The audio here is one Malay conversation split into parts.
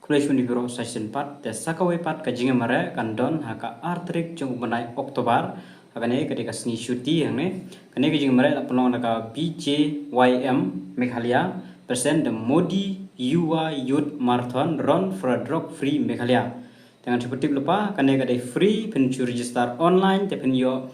Kulai biro session pat te sakawai pat kajinga mare kandon haka artrik jong benai Oktober hakane ketika seni syuti yang ne kane kajinga mare lapelong naka BJYM Meghalaya present the Modi Yuwa Youth Marathon Run for a Drug Free Meghalaya. Dengan seperti lupa kane kade free pen register online te pen yo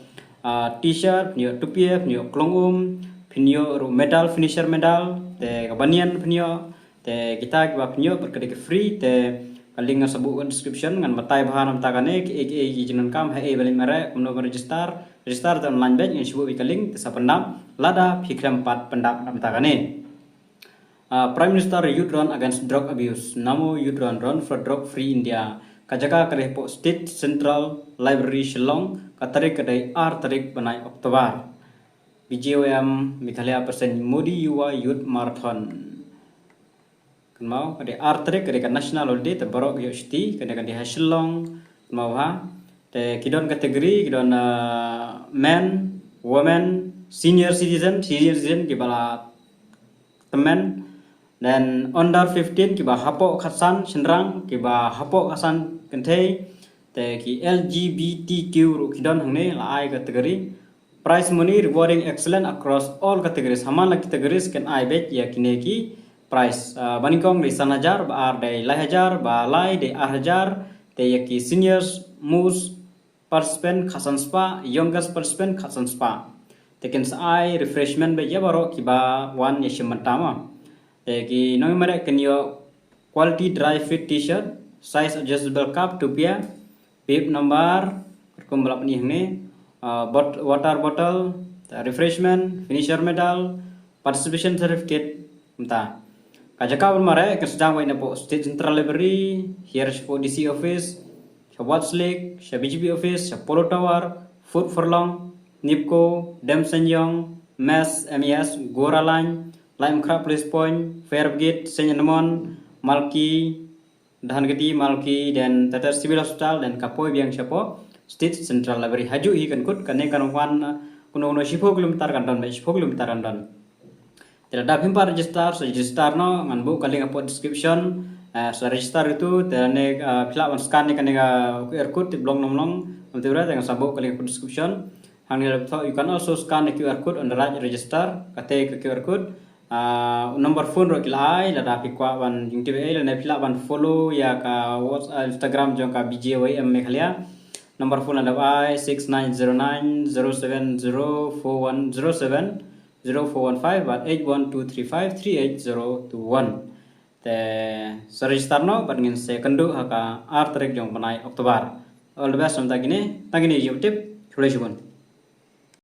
t-shirt, pen yo tupiah, pen yo klongum, pen yo medal finisher medal te kabanian pen yo te kita kiba penyo berkedek free te kaling sabuk description ngan matai bahan amtakane ki jinon kam he balik mere kuno register te online batch yang sebut kaling te sapendam lada phikram pat pendap amtakane. Prime Minister Youth Run Against Drug Abuse namo Youth Run for Drug Free India kajaka kalepo State Central Library Shillong katarik kadai tarik benai Oktober BJOM Meghalaya persen Modi Yuwa Youth Marathon mau kade artrek kade national holiday te borok yo shti kade kade hasilong mau ha te kidon kategori kidon men women senior citizen ki bala temen dan under 15 ki ba hapo khasan senrang ki ba hapo khasan kentei te ki LGBTQ ru kidon hangne la ai kategori prize money rewarding excellent across all categories haman la categories kan ai bet ya kineki price banikong di 1,000 ba de 1,000 ba lai de 1,000 te yaki seniors mus participant khasan spa youngest participant khasan spa teken sai refreshment be yabaro kiba one yeshim tama te ki noy mare kenyo quality dry fit t-shirt size adjustable cup tupia bib number kumbalap ni hne water bottle refreshment finisher medal participation certificate mta kajaka mare kesedang wai napo State Central Library here for DC office Watts Lake BGP office Polo Tower Food Furlong Nipco Dam Sanyong MES Gora Line Lime Crab Police Point Fair Gate Senyanemon Malki Dahan Malki dan Tatar Civil Hospital dan Kapoi Biang Siapo State Central Library haju i kan kut kane kan wan kuno 10 kilometer kan don 10 kilometer kan don tidak pimpa register no ngan bu kaling apa description register itu tene pila scan ni kan QR code di blog nomlong mentira dengan sabuk kaling apa description hang you can also scan the QR code on the right register kate ke QR code number phone ro kilai la dapi kwa wan yung tv la pila wan follow ya ka WhatsApp Instagram jong ka BJYM Meghalaya number phone ada 6909 0704107 0415 but 8123538021 te register no badngin se kendu haka artrek jong panai Oktober all the best samta gini tagini YouTube chule shubun